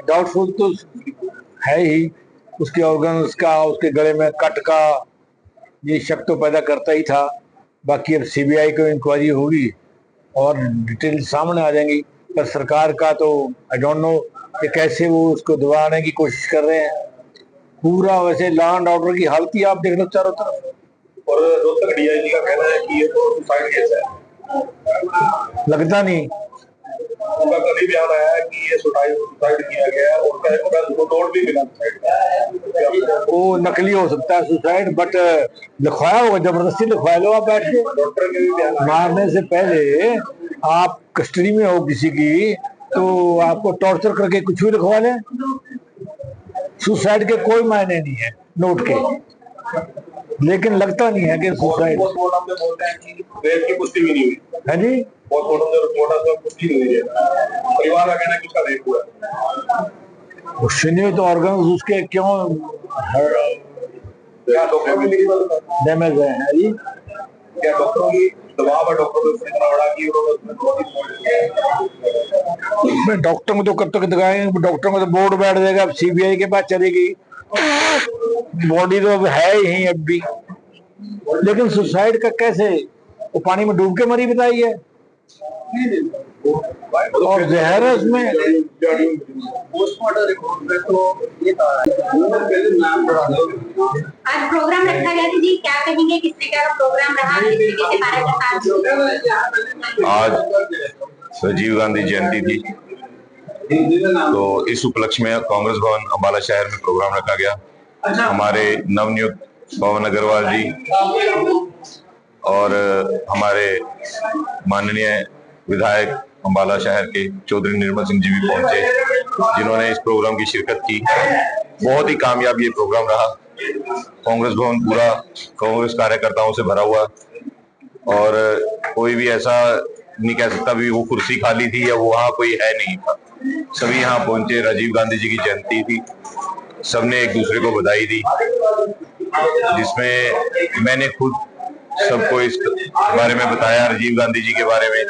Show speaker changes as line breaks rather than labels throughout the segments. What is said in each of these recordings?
Doubtful तो है ही। उसके ऑर्गन्स का, उसके गले में कट का, ये शक तो पैदा करता ही था। बाकी अब सीबीआई को इंक्वायरी होगी और डिटेल सामने आ जाएंगी। पर सरकार का तो आई डोंट नो कि कैसे वो उसको दबाने की कोशिश कर रहे हैं। पूरा वैसे लॉ एंड ऑर्डर की हालत ही आप देख लो चारों तरफ।
और रोहतक डीआईजी का कहना है कि ये तो सुसाइड केस है।
लगता नहीं।
उनका कभी बयान आया है कि ये सुसाइड किया गया है और तोड़ भी मिला
वो नकली हो सकता है सुसाइड, बट लिखवाया होगा, जबरदस्ती लिखवा लो आप बैठ के।
डॉक्टर के भी बयान
मारने से पहले आप कस्टडी में हो किसी की तो आपको टॉर्चर करके कुछ भी लिखवा लें। सुसाइड के कोई मायने नहीं है नोट के, लेकिन लगता नहीं है कि सुसाइड।
पोस्टमार्टम में बोलते हैं कि रेप की पुष्टि भी नहीं हुई
है जी।
पोस्टमार्टम में रिपोर्ट है पुष्टि नहीं हुई है। परिवार का कहना है कि उसका रेप हुआ है।
पुष्टि नहीं हुई तो ऑर्गन्स उसके क्यों
क्या डॉक्टर की
डैमेज है जी?
क्या डॉक्टरों की दबाव है डॉक्टर को इतना बड़ा कि
उन्होंने डॉक्टर को तो कब तक दिखाएंगे? डॉक्टर को तो बोर्ड बैठ जाएगा, अब सीबीआई के पास चलेगी। बॉडी तो अब है ही अब भी। लेकिन सुसाइड का कैसे? वो पानी में डूब के मरी बताई है और जहर है उसमें।
पोस्टमार्टम रिपोर्ट में तो ये था आज प्रोग्राम रखा गया था जी, क्या कहेंगे? किसने क्या प्रोग्राम रहा, किसने किससे कार्यकर्ता?
आज राजीव गांधी जयंती थी, तो इस उपलक्ष्य में कांग्रेस भवन अंबाला शहर में प्रोग्राम रखा गया। हमारे नवनियुक्त पवन अग्रवाल जी और हमारे माननीय विधायक अंबाला शहर के चौधरी निर्मल सिंह जी भी पहुंचे, जिन्होंने इस प्रोग्राम की शिरकत की। बहुत ही कामयाब ये प्रोग्राम रहा। कांग्रेस भवन पूरा कांग्रेस कार्यकर्ताओं से भरा हुआ और कोई भी ऐसा नहीं कह सकता भी वो कुर्सी खाली थी या वो वहाँ कोई है नहीं था। सभी यहाँ पहुंचे। राजीव गांधी जी की जयंती थी, सबने एक दूसरे को बधाई दी, जिसमें मैंने खुद सबको इस बारे में बताया, राजीव गांधी जी के बारे में।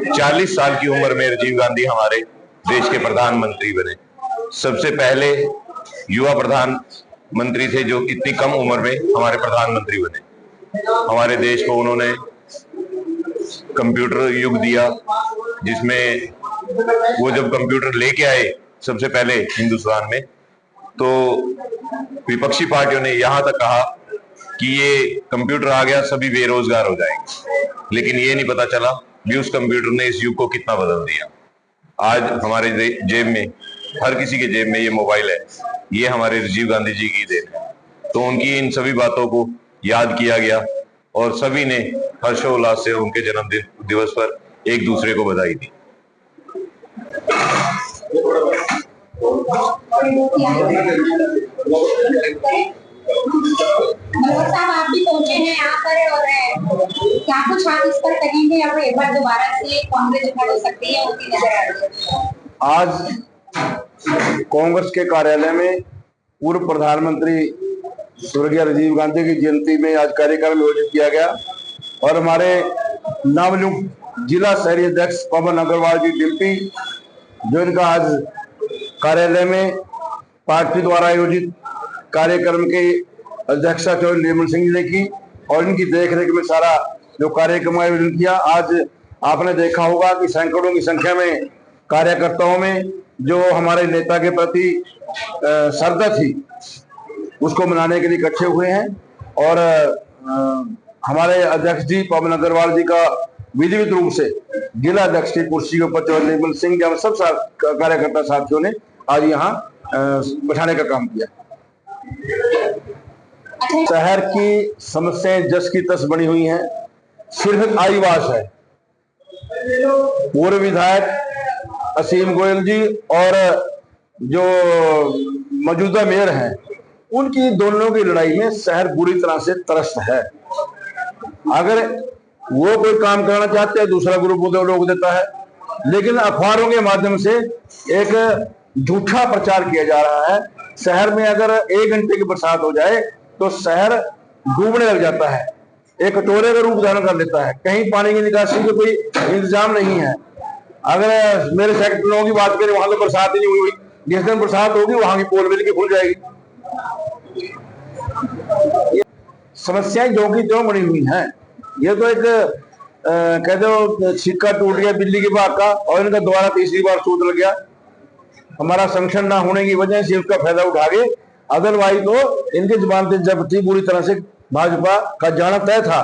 40 साल की उम्र में राजीव गांधी हमारे देश के प्रधानमंत्री बने। सबसे पहले युवा प्रधानमंत्री थे जो इतनी कम उम्र में हमारे प्रधानमंत्री बने। हमारे देश को उन्होंने कंप्यूटर युग दिया, जिसमें वो जब कंप्यूटर लेके आए सबसे पहले हिंदुस्तान में, तो विपक्षी पार्टियों ने यहां तक कहा कि ये कंप्यूटर आ गया सभी बेरोजगार हो जाएंगे, लेकिन ये नहीं पता चला भी उस कंप्यूटर ने इस युग को कितना बदल दिया। आज हमारे जेब में, हर किसी के जेब में ये मोबाइल है। ये हमारे राजीव गांधी जी की देन है। तो उनकी इन सभी बातों को याद किया गया और सभी ने हर्षोल्लास से उनके जन्मदिन दिवस पर एक दूसरे को बधाई दी।
आप भी पहुंचे हैं यहाँ पर और क्या कुछ आप इस पर कहेंगे या एक बार दोबारा से कांग्रेस हो सकती है उनकी नजर आ रही है?
आज कांग्रेस के कार्यालय में पूर्व प्रधानमंत्री स्वर्गीय राजीव गांधी की जयंती में आज कार्यक्रम आयोजित किया गया और हमारे नवनियुक्त जिला शहरी अध्यक्ष पवन अग्रवाल जी डिम्पी, जो इनका आज कार्यालय में पार्टी द्वारा आयोजित कार्यक्रम के अध्यक्षता चौधरी निर्मल सिंह जी ने की और इनकी देखरेख में सारा जो कार्यक्रम आयोजन किया। आज आपने देखा होगा कि सैकड़ों की संख्या में कार्यकर्ताओं में जो हमारे नेता के प्रति श्रद्धा थी उसको मनाने के लिए इकट्ठे हुए हैं और हमारे अध्यक्ष जी पवन अग्रवाल जी का विधिवत रूप से जिला अध्यक्ष की कुर्सी के ऊपर चौधरी निर्मल सिंह जी सब कार्यकर्ता साथियों ने आज यहाँ बैठाने का काम किया। शहर की समस्याएं जस की तस बनी हुई हैं, सिर्फ आईवास है। पूर्व विधायक असीम गोयल जी और जो मौजूदा मेयर हैं, उनकी दोनों की लड़ाई में शहर बुरी तरह से त्रस्त है। अगर वो कोई काम करना चाहते हैं दूसरा ग्रुप उधर रोक देता है, लेकिन अखबारों के माध्यम से एक झूठा प्रचार किया जा रहा है। शहर में अगर 1 घंटे की बरसात हो जाए तो शहर डूबने लग जाता है, एक कटोरे का रूप धारण कर लेता है। कहीं पानी की निकासी का कोई इंतजाम नहीं है। अगर मेरे सेक्टरों की बात करें, वहां तो बरसात ही नहीं हुई। जिस दिन बरसात होगी वहां की पोल मिल के खुल जाएगी। समस्याएं जो की त्यों बनी हुई हैं। ये तो एक कह दो सिक्का टूट गया बिल्ली के भाग का, और इनका दोबारा तीसरी बार सूद लग गया। हमारा संगठन ना होने की वजह से उसका फायदा उठा के, अदरवाइज तो इनकी जुबान जब्त थी पूरी तरह से। भाजपा का जाना तय था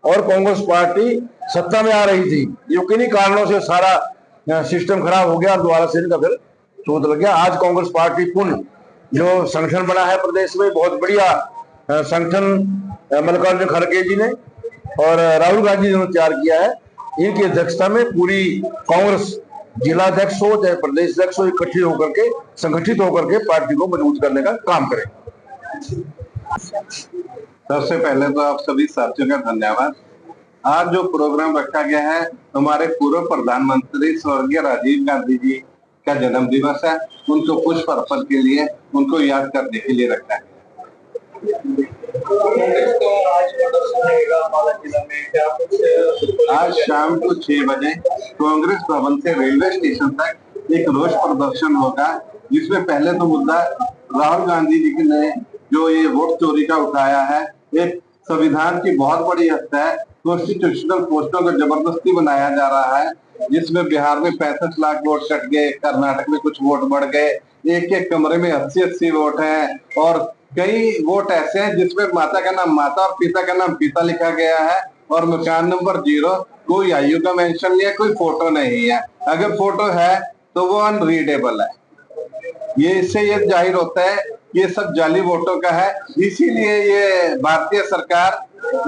और कांग्रेस पार्टी सत्ता में आ रही थी। ये किन्हीं कारणों से सारा सिस्टम खराब हो गया और दोबारा से इनका फिर सूद लग गया। आज कांग्रेस पार्टी पुनः जो संगठन बना है प्रदेश में, बहुत बढ़िया संगठन मल्लिकार्जुन खड़गे जी ने और राहुल गांधी जी ने तैयार किया है। इनकी अध्यक्षता में पूरी कांग्रेस जिला अध्यक्ष हो चाहे प्रदेश अध्यक्ष हो, इकट्ठी होकर के संगठित होकर के पार्टी को मजबूत करने का काम करें।
सबसे पहले तो आप सभी साथियों का धन्यवाद। आज जो प्रोग्राम रखा गया है, हमारे पूर्व प्रधानमंत्री स्वर्गीय राजीव गांधी जी का जन्म दिवस है। उनको पुष्प अर्पण के लिए, उनको याद करने के लिए रखा है। आज शाम को 6 बजे कांग्रेस भवन से रेलवे स्टेशन तक एक रोष प्रदर्शन होगा, जिसमें पहले तो मुद्दा राहुल गांधी जी ने जो ये वोट चोरी का उठाया है, एक संविधान की बहुत बड़ी हत्या है। कॉन्स्टिट्यूशनल पोस्टों को जबरदस्ती बनाया जा रहा है, जिसमें बिहार में 65 लाख वोट कट गए, कर्नाटक में कुछ वोट बढ़ गए, एक एक कमरे में 80-80 वोट हैं, और कई वोट ऐसे हैं जिसमें माता का नाम माता और पिता का नाम पिता लिखा गया है, और मकान नंबर 0, कोई आयु का मेंशन नहीं है, कोई फोटो नहीं है। अगर फोटो है तो वो अनरीडेबल है। ये इससे ये जाहिर होता है ये सब जाली वोटों का है। इसीलिए ये भारतीय सरकार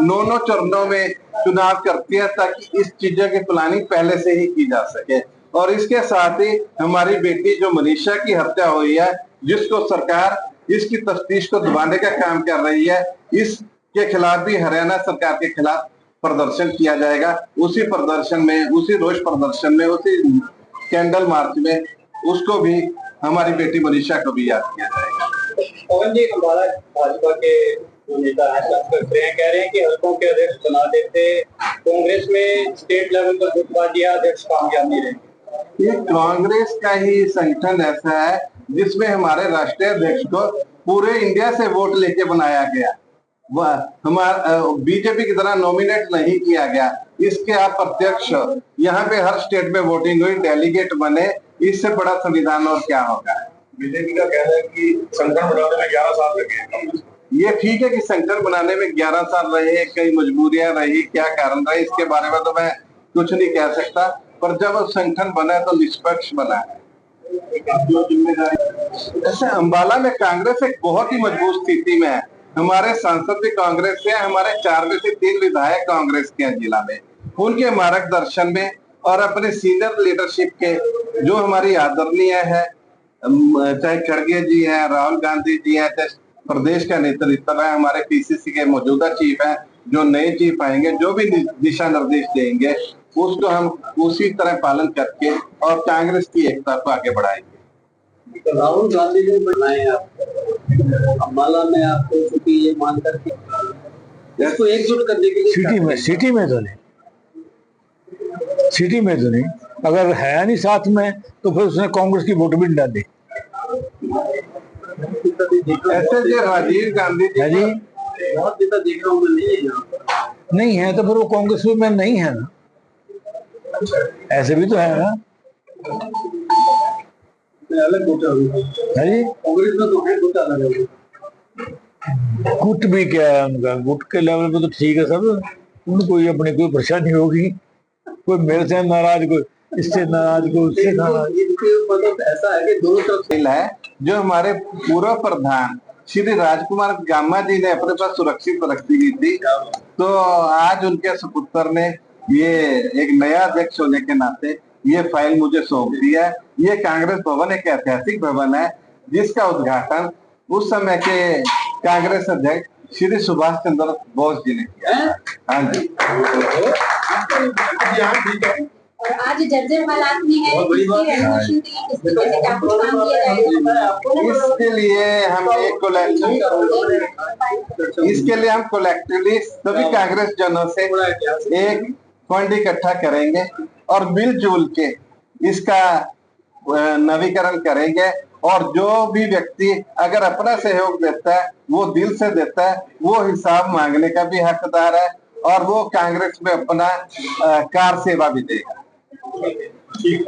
9 चरणों में चुनाव करती है, ताकि इस चीजों की प्लानिंग पहले से ही की जा सके। और इसके साथ ही हमारी बेटी जो मनीषा की हत्या हुई है, जिसको सरकार इसकी तफ्तीश को दबाने का काम कर रही है, इसके खिलाफ भी हरियाणा सरकार के खिलाफ प्रदर्शन किया जाएगा। उसी प्रदर्शन में, उसी रोष प्रदर्शन में, उसी कैंडल मार्च में उसको भी, हमारी बेटी मनीषा को भी याद किया जाएगा।
पवन जी, हमारा भाजपा के जो नेता है कह रहे हैं कि हल्कों के अध्यक्ष बना देते, कांग्रेस में स्टेट लेवल पर गुटबाजिया अध्यक्ष कामयाब नहीं रहे।
ये कांग्रेस का ही संगठन ऐसा है जिसमें हमारे राष्ट्रीय अध्यक्ष को पूरे इंडिया से वोट लेके बनाया गया। वह हमारा बीजेपी की तरह नॉमिनेट नहीं किया गया। इसके अप्रत्यक्ष यहाँ पे हर स्टेट में वोटिंग हुई, डेलीगेट बने। इससे बड़ा संविधान और क्या होगा।
बीजेपी का कहना है कि संगठन बनाने में 11 साल लगे।
ये ठीक है कि संगठन बनाने में 11 साल रहे, कई मजबूरियां रही, क्या कारण रहे, इसके बारे में तो मैं कुछ नहीं कह सकता। पर जब संगठन बना तो निष्पक्ष बना है। ऐसे अंबाला में कांग्रेस एक बहुत ही मजबूत स्थिति में है। हमारे सांसद भी कांग्रेस से, हमारे 4 में से 3 विधायक कांग्रेस के हैं जिला में। उनके मार्गदर्शन में और अपने सीनियर लीडरशिप के, जो हमारी आदरणीय है, चाहे खड़गे जी हैं, राहुल गांधी जी हैं, चाहे प्रदेश का नेतृत्व है, हमारे पीसीसी के मौजूदा चीफ हैं, जो नए चीफ आएंगे, जो भी दिशा निर्देश देंगे उसको हम उसी तरह पालन करके और कांग्रेस की एकता को आगे बढ़ाएंगे।
राहुल गांधी जी बनाए आप अम्बाला में, आपको चुकी ये मान करके इसको एकजुट करने के लिए
सिटी में तो नहीं, अगर है नहीं साथ में तो फिर उसने कांग्रेस की वोट भी डाली।
ऐसे जो राजीव गांधी जी
है जी,
बहुत नेता देख रहा हूँ
नहीं है तो फिर वो कांग्रेस में नहीं है ना, ऐसे भी तो है ना।
अलग वोट
है जी,
कांग्रेस में तो है वोट अलग।
गुट भी क्या है उनका, गुट के लेवल पे तो ठीक है सब, उनको कोई अपनी कोई परेशानी होगी, कोई मेरे से नाराज, कोई इससे नाराज, कोई उससे नाराज।
मतलब ऐसा है कि दोनों तरफ
है। जो हमारे पूर्व प्रधान श्री राजकुमार गामा जी ने अपने पास सुरक्षित रखी गई थी, तो आज उनके सुपुत्र ने ये एक नया अध्यक्ष होने के नाते ये फाइल मुझे सौंप दी है। ये कांग्रेस भवन एक ऐतिहासिक भवन है, जिसका उद्घाटन उस समय के कांग्रेस अध्यक्ष श्री सुभाष चंद्र बोस जी ने किया। हाँ जी।
और आज जर्जर हालात में है,
इसके लिए हम कलेक्टिवली सभी कांग्रेस जनों से एक फंड इकट्ठा करेंगे और मिलजुल के इसका नवीकरण करेंगे और जो भी व्यक्ति अगर अपना सहयोग देता है, वो दिल से देता है, वो हिसाब मांगने का भी हकदार है और वो कांग्रेस में अपना कार सेवा भी देगा।
ठीक।